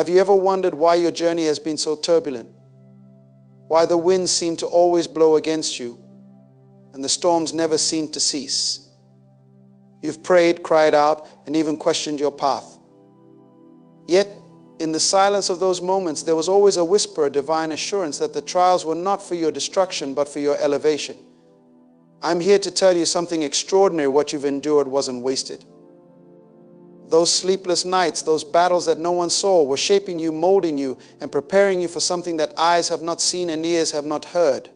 Have you ever wondered why your journey has been so turbulent? Why the winds seem to always blow against you and the storms never seem to cease? You've prayed, cried out, and even questioned your path. Yet, in the silence of those moments, there was always a whisper, a divine assurance that the trials were not for your destruction, but for your elevation. I'm here to tell you something extraordinary. What you've endured wasn't wasted. Those sleepless nights, those battles that no one saw, were shaping you, molding you, and preparing you for something that eyes have not seen and ears have not heard.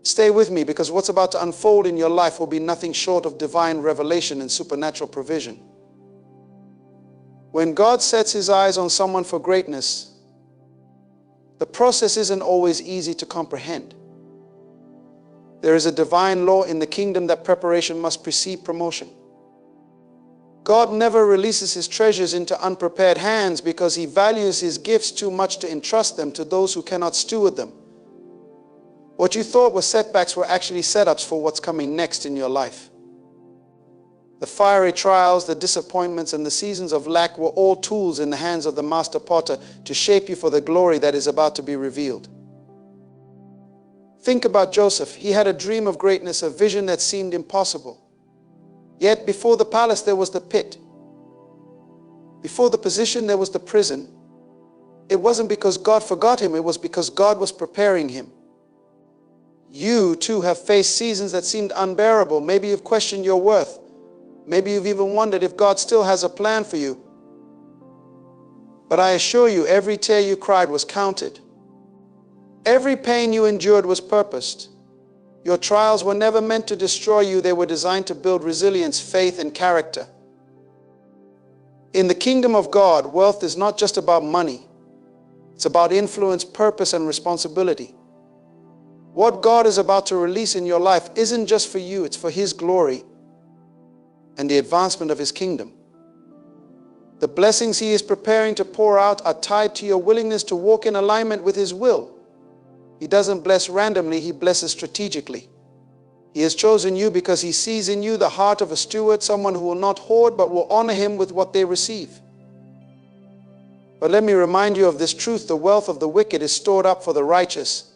Stay with me, because what's about to unfold in your life will be nothing short of divine revelation and supernatural provision. When God sets His eyes on someone for greatness, the process isn't always easy to comprehend. There is a divine law in the kingdom that preparation must precede promotion. God never releases His treasures into unprepared hands because He values His gifts too much to entrust them to those who cannot steward them. What you thought were setbacks were actually setups for what's coming next in your life. The fiery trials, the disappointments, and the seasons of lack were all tools in the hands of the master potter to shape you for the glory that is about to be revealed. Think about Joseph. He had a dream of greatness, a vision that seemed impossible. Yet before the palace there was the pit. Before the position there was the prison. It wasn't because God forgot him, it was because God was preparing him. You too have faced seasons that seemed unbearable. Maybe you've questioned your worth. Maybe you've even wondered if God still has a plan for you. But I assure you, every tear you cried was counted. Every pain you endured was purposed. Your trials were never meant to destroy you. They were designed to build resilience, faith, and character. In the kingdom of God, wealth is not just about money. It's about influence, purpose, and responsibility. What God is about to release in your life isn't just for you, it's for His glory and the advancement of His kingdom. The blessings He is preparing to pour out are tied to your willingness to walk in alignment with His will. He doesn't bless randomly, He blesses strategically. He has chosen you because He sees in you the heart of a steward, someone who will not hoard but will honor Him with what they receive. But let me remind you of this truth: the wealth of the wicked is stored up for the righteous.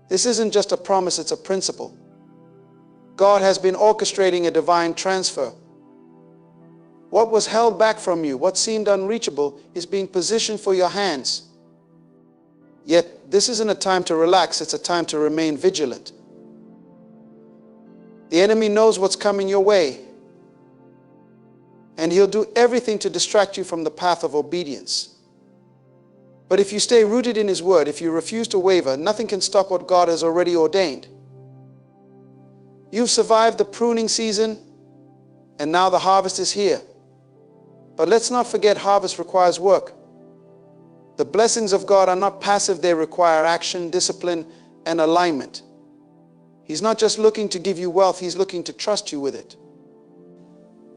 This isn't just a promise, it's a principle. God has been orchestrating a divine transfer. What was held back from you, what seemed unreachable, is being positioned for your hands. Yet, this isn't a time to relax, it's a time to remain vigilant. The enemy knows what's coming your way, and he'll do everything to distract you from the path of obedience. But if you stay rooted in His word, if you refuse to waver, nothing can stop what God has already ordained. You've survived the pruning season, and now the harvest is here. But let's not forget, harvest requires work. The blessings of God are not passive, they require action, discipline, and alignment. He's not just looking to give you wealth, He's looking to trust you with it.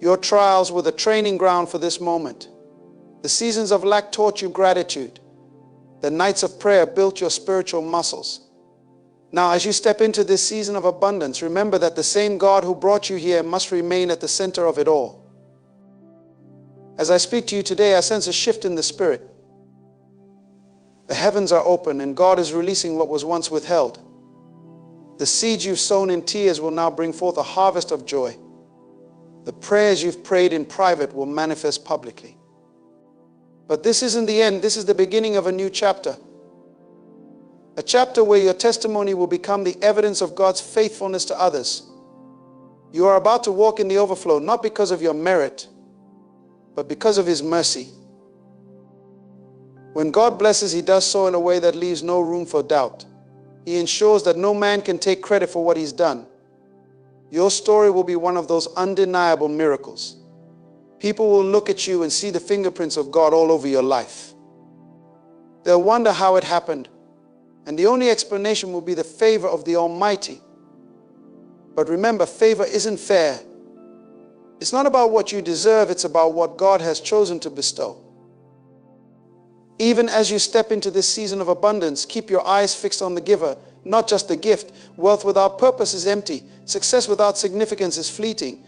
Your trials were the training ground for this moment. The seasons of lack taught you gratitude. The nights of prayer built your spiritual muscles. Now, as you step into this season of abundance, remember that the same God who brought you here must remain at the center of it all. As I speak to you today, I sense a shift in the Spirit. The heavens are open and God is releasing what was once withheld. The seeds you've sown in tears will now bring forth a harvest of joy. The prayers you've prayed in private will manifest publicly. But this isn't the end, this is the beginning of a new chapter. A chapter where your testimony will become the evidence of God's faithfulness to others. You are about to walk in the overflow, not because of your merit, but because of His mercy. When God blesses, He does so in a way that leaves no room for doubt. He ensures that no man can take credit for what He's done. Your story will be one of those undeniable miracles. People will look at you and see the fingerprints of God all over your life. They'll wonder how it happened. And the only explanation will be the favor of the Almighty. But remember, favor isn't fair. It's not about what you deserve, it's about what God has chosen to bestow. Even as you step into this season of abundance, keep your eyes fixed on the giver, not just the gift. Wealth without purpose is empty. Success without significance is fleeting.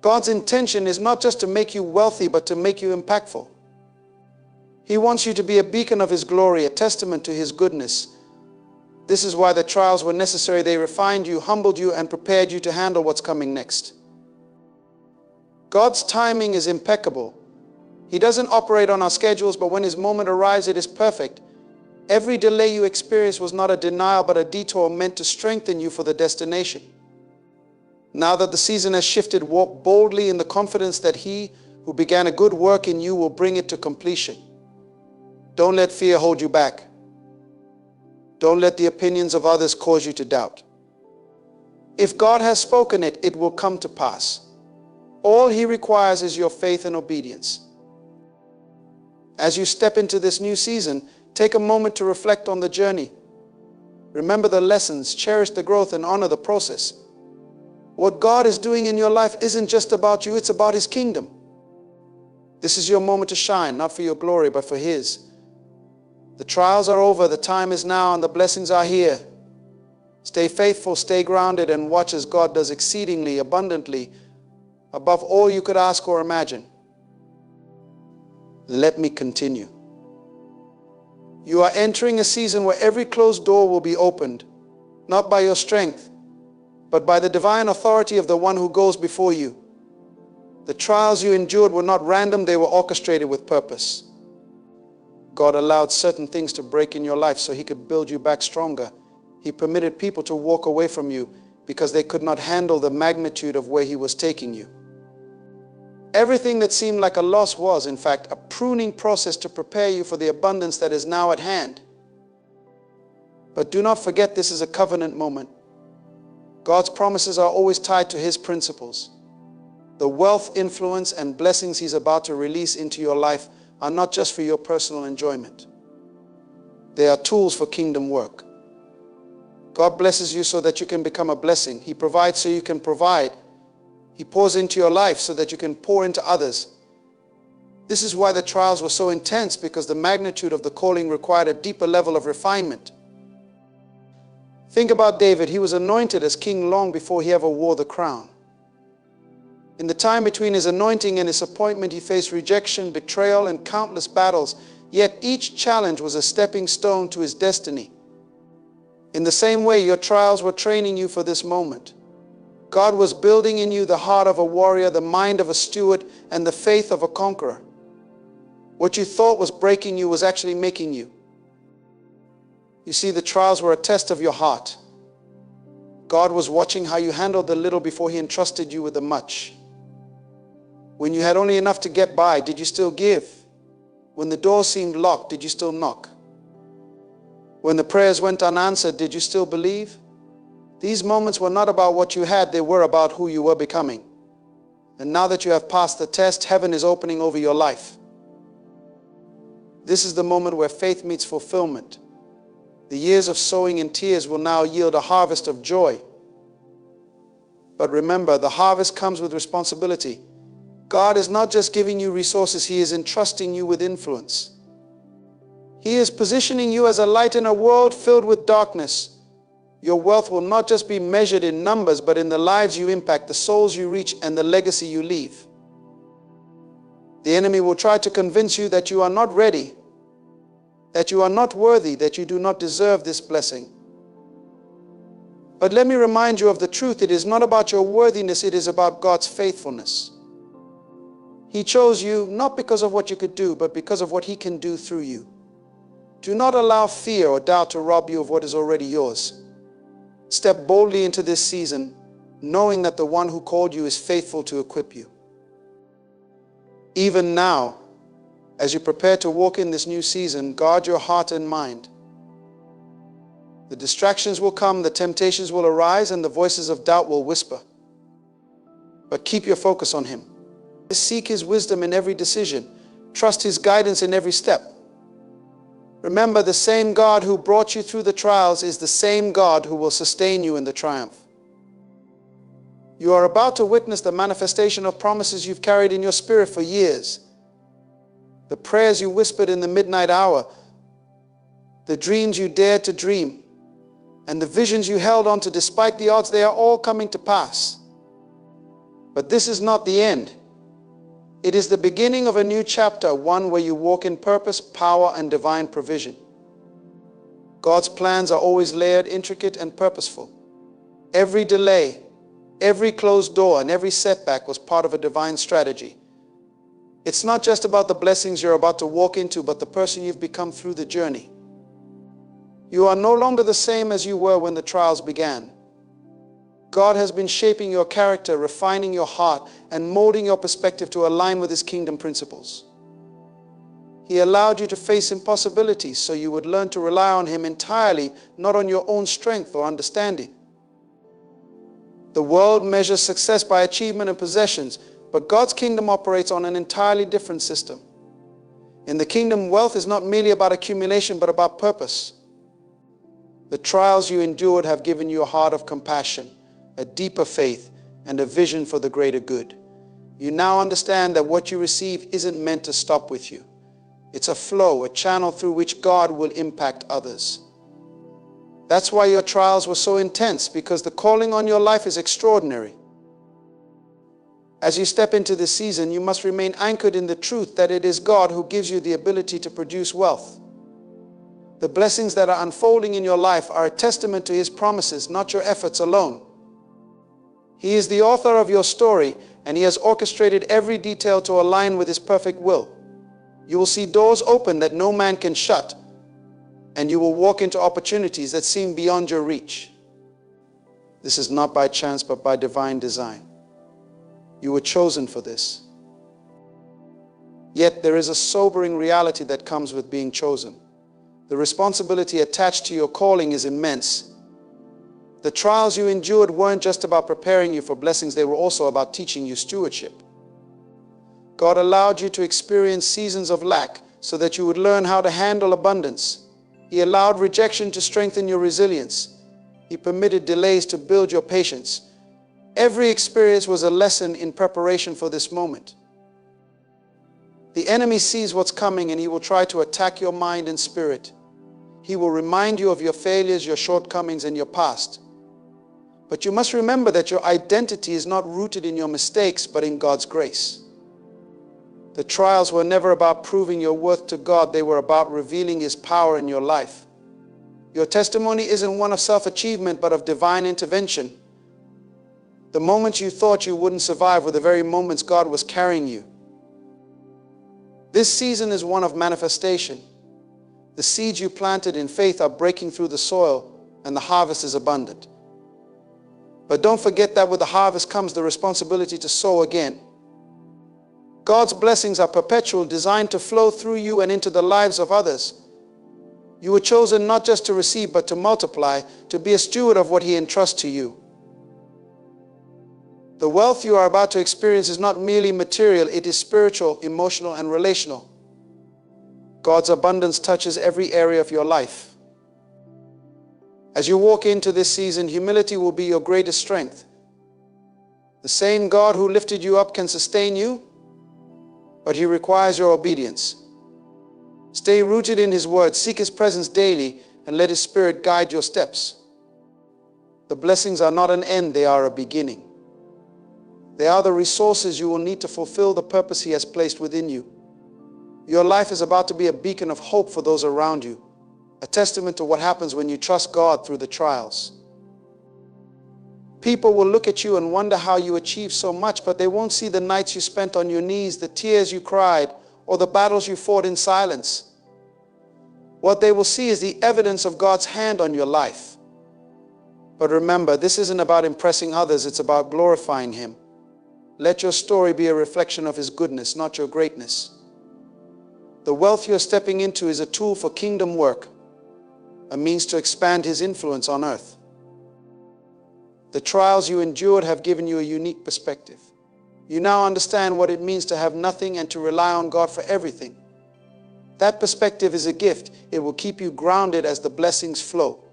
God's intention is not just to make you wealthy, but to make you impactful. He wants you to be a beacon of His glory, a testament to His goodness. This is why the trials were necessary. They refined you, humbled you, and prepared you to handle what's coming next. God's timing is impeccable. He doesn't operate on our schedules, but when His moment arrives, it is perfect. Every delay you experience was not a denial, but a detour meant to strengthen you for the destination. Now that the season has shifted, walk boldly in the confidence that He who began a good work in you will bring it to completion. Don't let fear hold you back. Don't let the opinions of others cause you to doubt. If God has spoken it, it will come to pass. All He requires is your faith and obedience. As you step into this new season, take a moment to reflect on the journey. Remember the lessons, cherish the growth, and honor the process. What God is doing in your life isn't just about you, it's about His kingdom. This is your moment to shine, not for your glory, but for His. The trials are over, the time is now, and the blessings are here. Stay faithful, stay grounded, and watch as God does exceedingly abundantly above all you could ask or imagine. Let me continue. You are entering a season where every closed door will be opened, not by your strength, but by the divine authority of the one who goes before you. The trials you endured were not random, they were orchestrated with purpose. God allowed certain things to break in your life so He could build you back stronger. He permitted people to walk away from you because they could not handle the magnitude of where He was taking you. Everything that seemed like a loss was, in fact, a pruning process to prepare you for the abundance that is now at hand. But do not forget, this is a covenant moment. God's promises are always tied to His principles. The wealth, influence, and blessings He's about to release into your life are not just for your personal enjoyment. They are tools for kingdom work. God blesses you so that you can become a blessing. He provides so you can provide. He pours into your life so that you can pour into others. This is why the trials were so intense, because the magnitude of the calling required a deeper level of refinement. Think about David. He was anointed as king long before he ever wore the crown. In the time between his anointing and his appointment, he faced rejection, betrayal, and countless battles. Yet each challenge was a stepping stone to his destiny. In the same way, your trials were training you for this moment. God was building in you the heart of a warrior, the mind of a steward, and the faith of a conqueror. What you thought was breaking you was actually making you. You see, the trials were a test of your heart. God was watching how you handled the little before He entrusted you with the much. When you had only enough to get by, did you still give? When the door seemed locked, did you still knock? When the prayers went unanswered, did you still believe? These moments were not about what you had, they were about who you were becoming. And now that you have passed the test, heaven is opening over your life. This is the moment where faith meets fulfillment. The years of sowing in tears will now yield a harvest of joy. But remember, the harvest comes with responsibility. God is not just giving you resources, He is entrusting you with influence. He is positioning you as a light in a world filled with darkness. Your wealth will not just be measured in numbers, but in the lives you impact, the souls you reach, and the legacy you leave. The enemy will try to convince you that you are not ready, that you are not worthy, that you do not deserve this blessing. But let me remind you of the truth. It is not about your worthiness, it is about God's faithfulness. He chose you not because of what you could do, but because of what He can do through you. Do not allow fear or doubt to rob you of what is already yours. Step boldly into this season, knowing that the one who called you is faithful to equip you. Even now, as you prepare to walk in this new season, guard your heart and mind. The distractions will come, the temptations will arise, and the voices of doubt will whisper. But keep your focus on Him. Seek His wisdom in every decision. Trust His guidance in every step. Remember, the same God who brought you through the trials is the same God who will sustain you in the triumph. You are about to witness the manifestation of promises you've carried in your spirit for years. The prayers you whispered in the midnight hour, the dreams you dared to dream, and the visions you held on to despite the odds, they are all coming to pass. But this is not the end. It is the beginning of a new chapter, one where you walk in purpose, power, and divine provision. God's plans are always layered, intricate, and purposeful. Every delay, every closed door, and every setback was part of a divine strategy. It's not just about the blessings you're about to walk into, but the person you've become through the journey. You are no longer the same as you were when the trials began. God has been shaping your character, refining your heart, and molding your perspective to align with His kingdom principles. He allowed you to face impossibilities so you would learn to rely on Him entirely, not on your own strength or understanding. The world measures success by achievement and possessions, but God's kingdom operates on an entirely different system. In the kingdom, wealth is not merely about accumulation, but about purpose. The trials you endured have given you a heart of compassion, a deeper faith, and a vision for the greater good. You now understand that what you receive isn't meant to stop with you. It's a flow, a channel through which God will impact others. That's why your trials were so intense, because the calling on your life is extraordinary. As you step into this season, you must remain anchored in the truth that it is God who gives you the ability to produce wealth. The blessings that are unfolding in your life are a testament to His promises, not your efforts alone. He is the author of your story, and He has orchestrated every detail to align with His perfect will. You will see doors open that no man can shut, and you will walk into opportunities that seem beyond your reach. This is not by chance, but by divine design. You were chosen for this. Yet there is a sobering reality that comes with being chosen. The responsibility attached to your calling is immense. The trials you endured weren't just about preparing you for blessings, they were also about teaching you stewardship. God allowed you to experience seasons of lack so that you would learn how to handle abundance. He allowed rejection to strengthen your resilience. He permitted delays to build your patience. Every experience was a lesson in preparation for this moment. The enemy sees what's coming, and he will try to attack your mind and spirit. He will remind you of your failures, your shortcomings, and your past. But you must remember that your identity is not rooted in your mistakes, but in God's grace. The trials were never about proving your worth to God. They were about revealing His power in your life. Your testimony isn't one of self-achievement, but of divine intervention. The moments you thought you wouldn't survive were the very moments God was carrying you. This season is one of manifestation. The seeds you planted in faith are breaking through the soil, and the harvest is abundant. But don't forget that with the harvest comes the responsibility to sow again. God's blessings are perpetual, designed to flow through you and into the lives of others. You were chosen not just to receive, but to multiply, to be a steward of what He entrusts to you. The wealth you are about to experience is not merely material, it is spiritual, emotional, and relational. God's abundance touches every area of your life. As you walk into this season, humility will be your greatest strength. The same God who lifted you up can sustain you, but He requires your obedience. Stay rooted in His word, seek His presence daily, and let His Spirit guide your steps. The blessings are not an end, they are a beginning. They are the resources you will need to fulfill the purpose He has placed within you. Your life is about to be a beacon of hope for those around you, a testament to what happens when you trust God through the trials. People will look at you and wonder how you achieved so much, but they won't see the nights you spent on your knees, the tears you cried, or the battles you fought in silence. What they will see is the evidence of God's hand on your life. But remember, this isn't about impressing others, it's about glorifying Him. Let your story be a reflection of His goodness, not your greatness. The wealth you're stepping into is a tool for kingdom work, a means to expand His influence on earth. The trials you endured have given you a unique perspective. You now understand what it means to have nothing and to rely on God for everything. That perspective is a gift. It will keep you grounded as the blessings flow.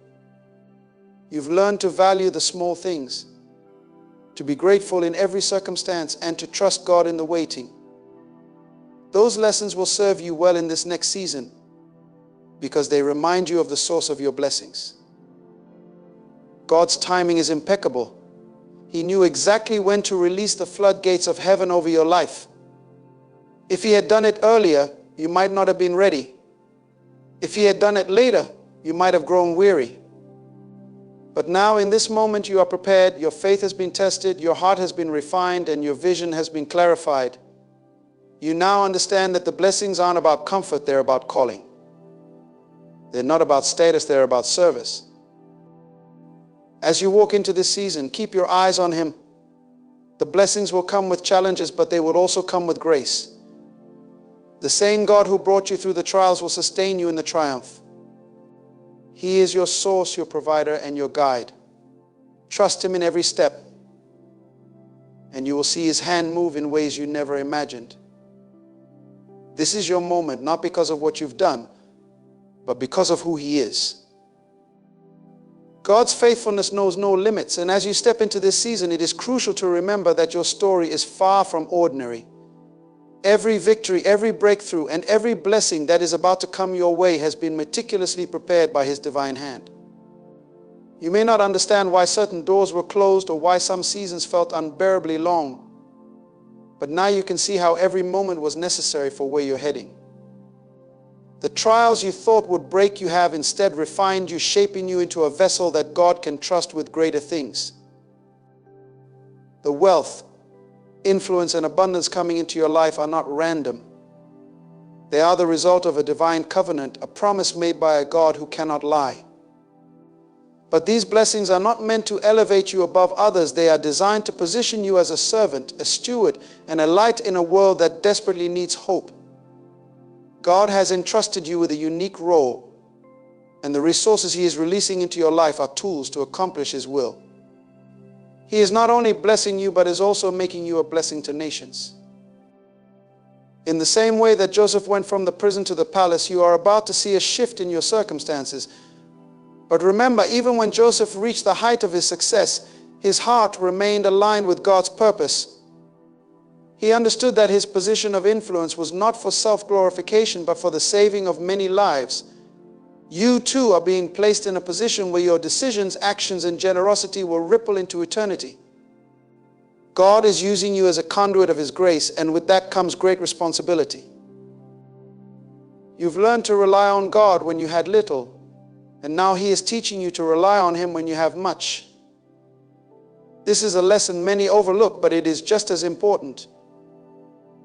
You've learned to value the small things, to be grateful in every circumstance, and to trust God in the waiting. Those lessons will serve you well in this next season because they remind you of the source of your blessings. God's timing is impeccable. He knew exactly when to release the floodgates of heaven over your life. If he had done it earlier, you might not have been ready. If he had done it later, you might have grown weary. But now in this moment you are prepared, your faith has been tested, your heart has been refined, and your vision has been clarified. You now understand that the blessings aren't about comfort, they're about calling. They're not about status, they're about service. As you walk into this season, keep your eyes on him. The blessings will come with challenges, but they will also come with grace. The same God who brought you through the trials will sustain you in the triumph. He is your source, your provider, and your guide. Trust him in every step, and you will see his hand move in ways you never imagined. This is your moment, not because of what you've done, but because of who he is. God's faithfulness knows no limits, and as you step into this season, it is crucial to remember that your story is far from ordinary. Every victory, every breakthrough, and every blessing that is about to come your way has been meticulously prepared by his divine hand. You may not understand why certain doors were closed or why some seasons felt unbearably long, but now you can see how every moment was necessary for where you're heading. The trials you thought would break you have instead refined you, shaping you into a vessel that God can trust with greater things. The wealth, influence, and abundance coming into your life are not random. They are the result of a divine covenant, a promise made by a God who cannot lie. But these blessings are not meant to elevate you above others. They are designed to position you as a servant, a steward, and a light in a world that desperately needs hope. God has entrusted you with a unique role, and the resources he is releasing into your life are tools to accomplish his will. He is not only blessing you, but is also making you a blessing to nations. In the same way that Joseph went from the prison to the palace, you are about to see a shift in your circumstances. But remember, even when Joseph reached the height of his success, his heart remained aligned with God's purpose. He understood that his position of influence was not for self-glorification, but for the saving of many lives. You too are being placed in a position where your decisions, actions, and generosity will ripple into eternity. God is using you as a conduit of his grace, and with that comes great responsibility. You've learned to rely on God when you had little, and now he is teaching you to rely on him when you have much. This is a lesson many overlook, but it is just as important.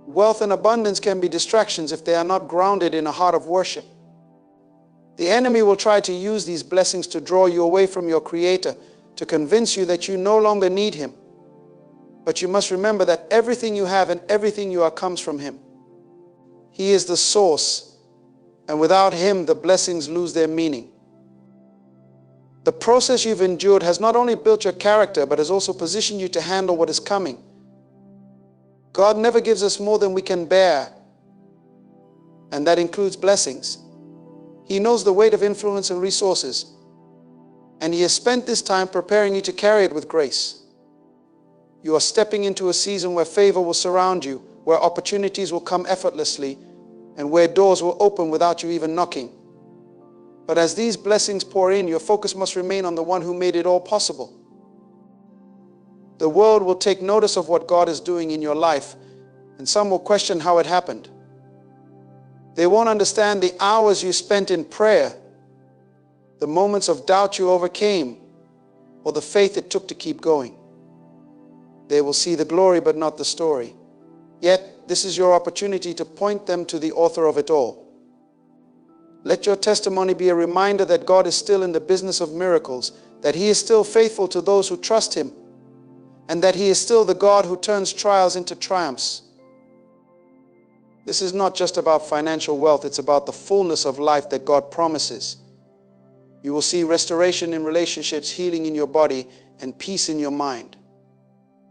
Wealth and abundance can be distractions if they are not grounded in a heart of worship. The enemy will try to use these blessings to draw you away from your Creator, to convince you that you no longer need him. But you must remember that everything you have and everything you are comes from him. He is the source, and without him the blessings lose their meaning. The process you've endured has not only built your character, but has also positioned you to handle what is coming. God never gives us more than we can bear, and that includes blessings. He knows the weight of influence and resources, and he has spent this time preparing you to carry it with grace. You are stepping into a season where favor will surround you, where opportunities will come effortlessly, and where doors will open without you even knocking. But as these blessings pour in, your focus must remain on the one who made it all possible. The world will take notice of what God is doing in your life, and some will question how it happened. They won't understand the hours you spent in prayer, the moments of doubt you overcame, or the faith it took to keep going. They will see the glory but not the story. Yet, this is your opportunity to point them to the author of it all. Let your testimony be a reminder that God is still in the business of miracles, that he is still faithful to those who trust him, and that he is still the God who turns trials into triumphs. This is not just about financial wealth, it's about the fullness of life that God promises. You will see restoration in relationships, healing in your body, and peace in your mind.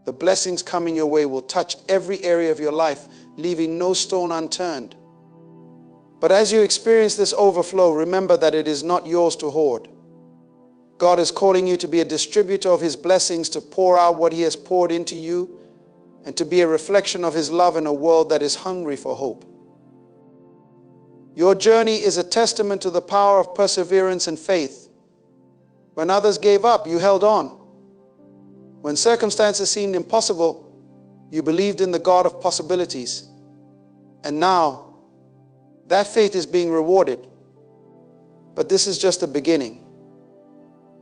The blessings coming your way will touch every area of your life, leaving no stone unturned. But as you experience this overflow, remember that it is not yours to hoard. God is calling you to be a distributor of his blessings, to pour out what he has poured into you, and to be a reflection of his love in a world that is hungry for hope. Your journey is a testament to the power of perseverance and faith. When others gave up, you held on. When circumstances seemed impossible, you believed in the God of possibilities. And now, that faith is being rewarded. But this is just the beginning.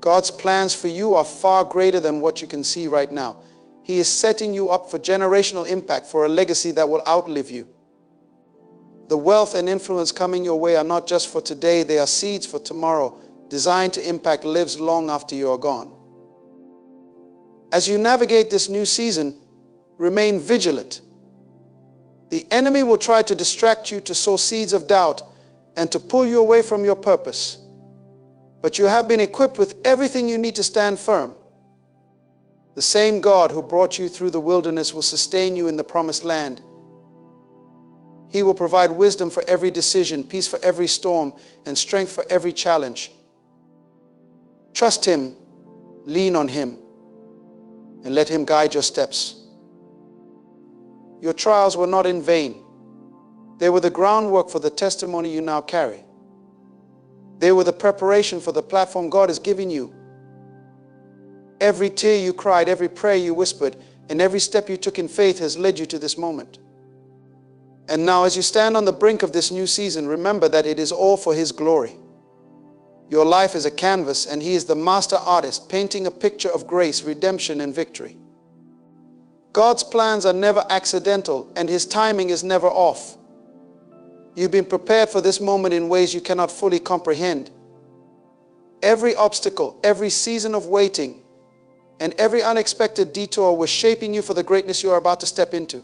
God's plans for you are far greater than what you can see right now. He is setting you up for generational impact, for a legacy that will outlive you. The wealth and influence coming your way are not just for today, they are seeds for tomorrow, designed to impact lives long after you are gone. As you navigate this new season, remain vigilant. The enemy will try to distract you, to sow seeds of doubt, and to pull you away from your purpose. But you have been equipped with everything you need to stand firm. The same God who brought you through the wilderness will sustain you in the promised land. He will provide wisdom for every decision, peace for every storm, and strength for every challenge. Trust Him, lean on Him, and let Him guide your steps. Your trials were not in vain. They were the groundwork for the testimony you now carry. They were the preparation for the platform God has given you. Every tear you cried, every prayer you whispered, and every step you took in faith has led you to this moment. And now, as you stand on the brink of this new season, remember that it is all for His glory. Your life is a canvas, and He is the master artist, painting a picture of grace, redemption, and victory. God's plans are never accidental, and His timing is never off. You've been prepared for this moment in ways you cannot fully comprehend. Every obstacle, every season of waiting, and every unexpected detour was shaping you for the greatness you are about to step into.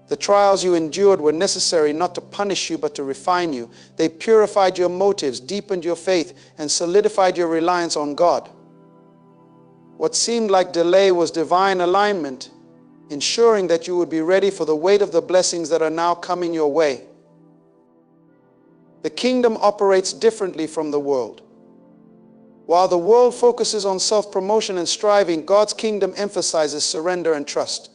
The trials you endured were necessary not to punish you, but to refine you. They purified your motives, deepened your faith, and solidified your reliance on God. What seemed like delay was divine alignment, ensuring that you would be ready for the weight of the blessings that are now coming your way. The kingdom operates differently from the world. While the world focuses on self-promotion and striving, God's kingdom emphasizes surrender and trust.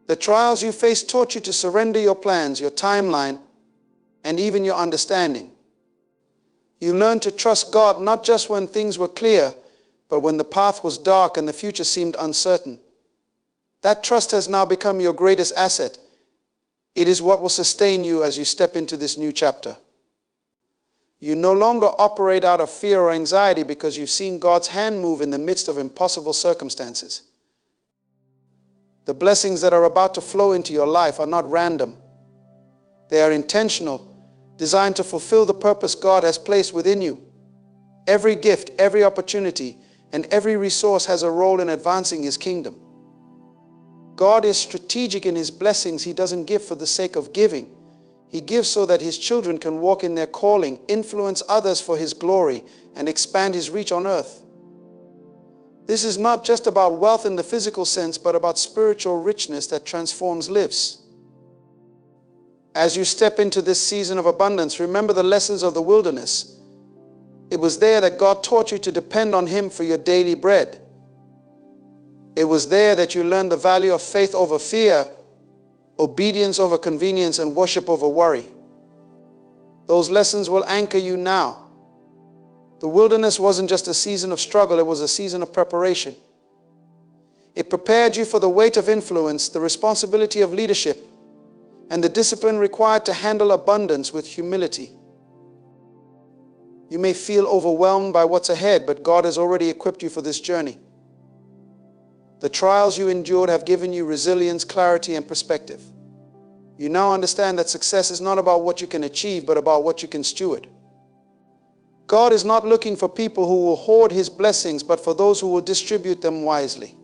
The trials you faced taught you to surrender your plans, your timeline, and even your understanding. You learned to trust God not just when things were clear, but when the path was dark and the future seemed uncertain. That trust has now become your greatest asset. It is what will sustain you as you step into this new chapter. You no longer operate out of fear or anxiety because you've seen God's hand move in the midst of impossible circumstances. The blessings that are about to flow into your life are not random. They are intentional, designed to fulfill the purpose God has placed within you. Every gift, every opportunity, and every resource has a role in advancing His kingdom. God is strategic in His blessings. He doesn't give for the sake of giving. He gives so that His children can walk in their calling, influence others for His glory, and expand His reach on earth. This is not just about wealth in the physical sense, but about spiritual richness that transforms lives. As you step into this season of abundance, remember the lessons of the wilderness. It was there that God taught you to depend on Him for your daily bread. It was there that you learned the value of faith over fear, obedience over convenience, and worship over worry. Those lessons will anchor you now. The wilderness wasn't just a season of struggle, it was a season of preparation. It prepared you for the weight of influence, the responsibility of leadership, and the discipline required to handle abundance with humility. You may feel overwhelmed by what's ahead, but God has already equipped you for this journey. The trials you endured have given you resilience, clarity, and perspective. You now understand that success is not about what you can achieve, but about what you can steward. God is not looking for people who will hoard His blessings, but for those who will distribute them wisely.